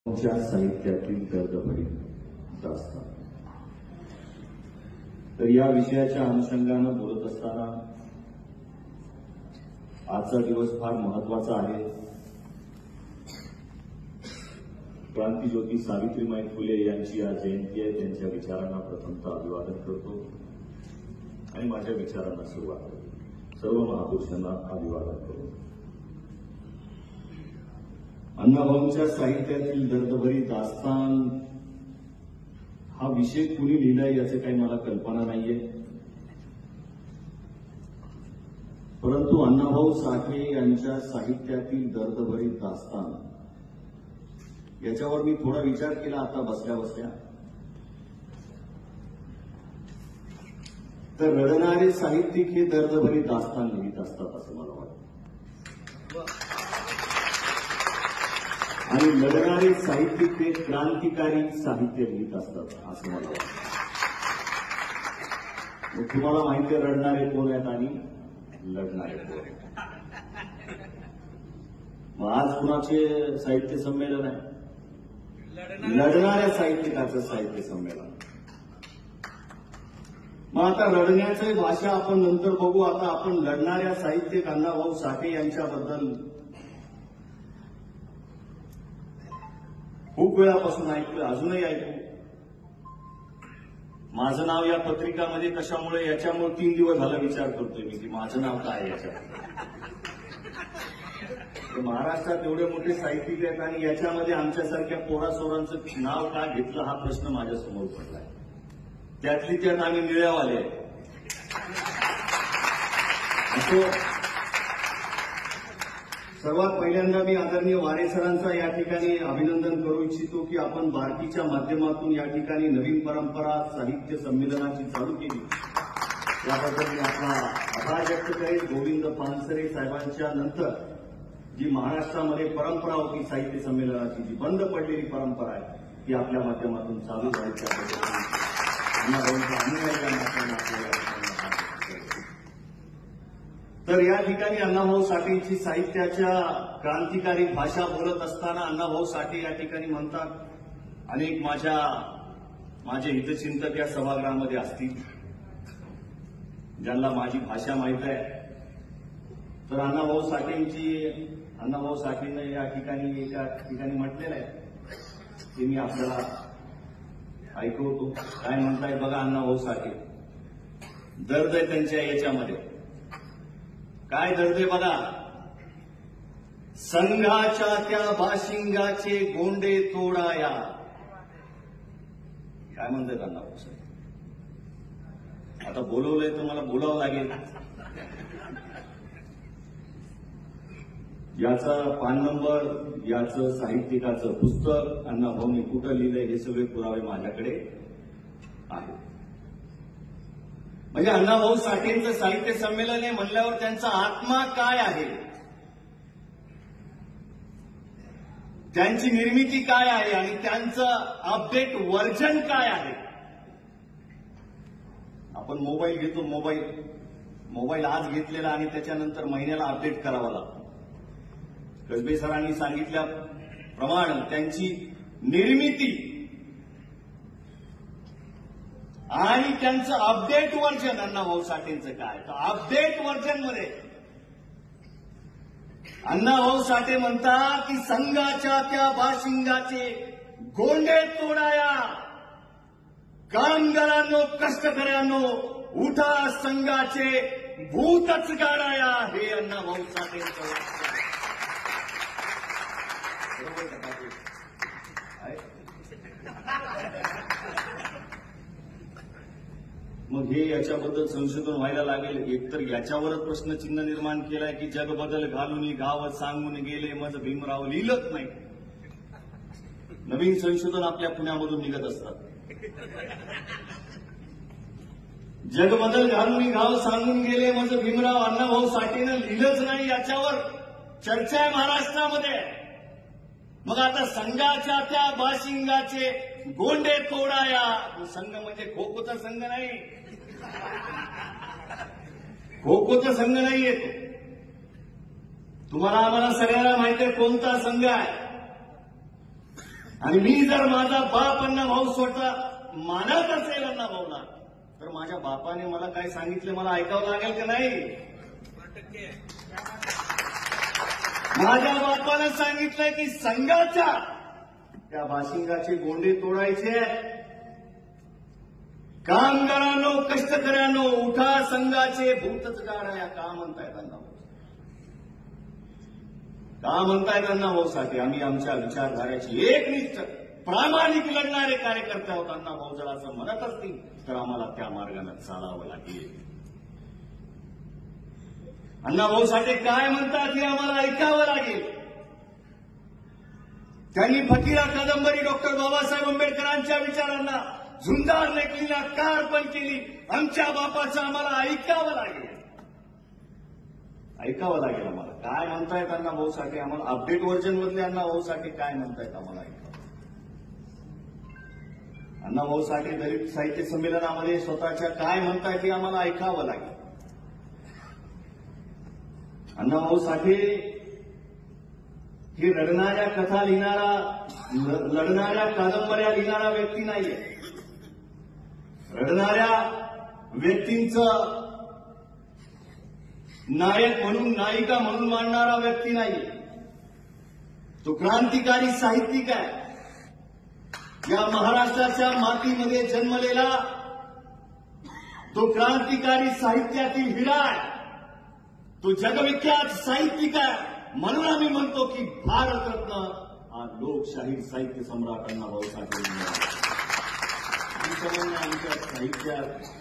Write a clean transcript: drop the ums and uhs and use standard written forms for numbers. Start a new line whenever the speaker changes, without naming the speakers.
च्या साहित्यातील दर्दभरी दास्तान. तर या विषयाच्या अनुषंगानं बोलत असताना आजचा दिवस फार महत्वाचा आहे. क्रांतीज्योती सावित्रीबाई फुले यांची आज जयंती आहे. त्यांच्या विचारांना प्रथमतः अभिवादन करतो आणि माझ्या विचारांना सुरुवात करतो. सर्व महापुरुषांना अभिवादन करतो. अण्णाभाऊंच्या साहित्यातील दर्दभरी दास्तान हा विषय कुणी लिहिलाय याची काही मला कल्पना नाहीये, परंतु अण्णाभाऊ साठे यांच्या साहित्यातील दर्दभरी दास्तान याच्यावर मी थोडा विचार केला आता बसल्या बसल्या. तर रडणारे साहित्यिक हे दर्दभरी दास्तान लिहित असतात असं मला वाटतं, आणि लढणारे साहित्यिक ते क्रांतिकारी साहित्य लिहित असतात असं मला वाटतं. तुम्हाला माहिती आहे रडणारे कोण आहेत आणि लढणारे कोण आहेत. मग आज कुणाचे साहित्य संमेलन आहे? लढणाऱ्या साहित्यिकाचं साहित्य संमेलन. मग आता रडण्याची भाषा आपण नंतर बघू. आता आपण लढणाऱ्या साहित्यिक अण्णाभाऊ साठे यांच्याबद्दल खूप वेळापासून ऐकलं, अजूनही ऐकू. माझं नाव या पत्रिकामध्ये कशामुळे, याच्यामुळे 3 दिवस झाला विचार करतोय मी की माझं नाव काय आहे याच्यात. महाराष्ट्रात एवढे मोठे साहित्यिक आहेत आणि याच्यामध्ये आमच्यासारख्या पोरासोरांचं नाव का घेतलं हा प्रश्न माझ्यासमोर पडलाय. त्यातली त्यात आम्ही निळ्यावाले असो. सर्वात पहिल्यांदा मी आदरणीय वारे सरांचा या ठिकाणी अभिनंदन करू इच्छितो की आपण बार्टीच्या माध्यमातून या ठिकाणी नवीन परंपरा साहित्य संमेलनाची चालू केली. याबद्दल मी आपला आभार व्यक्त करेन. गोविंद पानसरे साहेबांच्या नंतर जी महाराष्ट्रामध्ये परंपरा होती साहित्य संमेलनाची, जी बंद पडलेली परंपरा आहे, ती आपल्या माध्यमातून चालू व्हायच्या तर या ठिकाणी अण्णाभाऊ साठेंची साहित्याच्या क्रांतिकारी भाषा बोलत असताना अण्णाभाऊ साठे या ठिकाणी म्हणतात, अनेक माझे हितचिंतक या सभागृहामध्ये असतील ज्यांना माझी भाषा माहीत आहे. तर अण्णाभाऊ साठेंनी या ठिकाणी एका ठिकाणी म्हटलेलं आहे ते मी आपल्याला ऐकवतो. काय म्हणतायत बघा अण्णाभाऊ साठे. दर्द आहे त्यांच्या याच्यामध्ये. काय दर्द आहे बघा. संघाच्या त्या बाशिंगाचे गोंडे तोडाया. काय म्हणतात अण्णाभाऊ साठे. आता बोलवलंय तर मला बोलावं लागेल. याचा पान नंबर, याचं साहित्यिकाचं पुस्तक, अण्णाभाऊंनी कुठं लिहिलंय हे सगळे पुरावे माझ्याकडे आहेत. म्हणजे अण्णाभाऊ साठेंचं साहित्य संमेलन हे म्हणल्यावर त्यांचा आत्मा काय आहे, त्यांची निर्मिती काय आहे आणि त्यांचं अपडेट व्हर्जन काय आहे. आपण मोबाईल घेतो, मोबाईल आज घेतलेला आणि त्याच्यानंतर महिन्याला अपडेट करावा लागतो. कसबे सरांनी सांगितल्याप्रमाणे त्यांची निर्मिती आणि त्यांचं अपडेट व्हर्जन अण्णाभाऊ साठेंचं काय. तर अपडेट व्हर्जनमध्ये अण्णाभाऊ साठे म्हणतात की संघाच्या त्या बाशिंगाचे गोंडे तोडाया. कामगारांनो, कष्टकऱ्यांनो, उठा संघाचे भूतच गाडाया. हे अण्णाभाऊ साठेंचं. मग हे याच्याबद्दल संशोधन व्हायला लागेल. एकतर याच्यावरच प्रश्नचिन्ह निर्माण केलाय की जग बदल घालून गाव सांगून गेले मज भीमराव. लिहिलंच नाही. नवीन संशोधन आपल्या पुण्यामधून निघत असतात. जग बदल घालून गाव सांगून गेले मज भीमराव. अण्णाभाऊ साठेनं लिहिलंच नाही. याच्यावर चर्चा आहे महाराष्ट्रामध्ये. मग आता संघाच्या त्या बाशिंगाचे गोंडे तोडाया. संघ म्हणजे खो खोचा संघ नाही, खो-खोचा संघ नाहीये. तुम्हाला आम्हाला सगळ्यांना माहिती आहे कोणता संघ आहे. आणि मी जर माझा बाप अण्णाभाऊ स्वतः मानत असेल अण्णाभाऊला, तर माझ्या बापाने मला काय सांगितलं मला ऐकावं लागेल का नाही? माझ्या बापानं सांगितलंय की संघाच्या त्या बाशिंगाचे गोंडे तोडायचे. कामगारांनो, कष्टकऱ्यांनो, उठा, संघाचे भूतच गाड्या. का म्हणतायत अण्णाभाऊ? का म्हणतायत अण्णाभाऊसाठी? आम्ही आमच्या विचारधाऱ्याची एकनिष्ठ प्रामाणिक लढणारे कार्यकर्ते आहोत. अण्णाभाऊ जर असं म्हणत असतील तर आम्हाला त्या मार्गाने चालावं लागेल. अण्णाभाऊ साठे काय म्हणतात हे आम्हाला ऐकावं लागेल. त्यांनी फकीरा कादंबरी डॉक्टर बाबासाहेब आंबेडकरांच्या विचारांना झुंजार लेखणीला का अर्पण केली? आमच्या बापाचं आम्हाला ऐकावं लागेल. ऐकावं लागेल आम्हाला. काय म्हणतायत अण्णाभाऊ साठे? आम्हाला अपडेट व्हर्जन मधले अण्णाभाऊ साठे काय म्हणतायत आम्हाला ऐकावं. अण्णाभाऊ साठे दलित साहित्य संमेलनामध्ये स्वतःच्या काय म्हणतायत हे आम्हाला ऐकावं लागेल. अण्णाभाऊ साठे हे रडणाऱ्या कथा लिहिणारा, लढणाऱ्या कादंबऱ्या लिहिणारा व्यक्ती नाहीये. रडणाऱ्या व्यक्तींचं नायक म्हणून, नायिका म्हणून मांडणारा व्यक्ती नाहीये. तो क्रांतिकारी साहित्यिक आहे. या महाराष्ट्राच्या मातीमध्ये जन्मलेला तो क्रांतिकारी साहित्यातील हिरा आहे. तो जगविख्यात साहित्यिक आहे. म्हणून आम्ही म्हणतो की भारतरत्न हा लोकशाहीर साहित्य सम्राट अण्णाभाऊ साठे आमच्या साहित्यात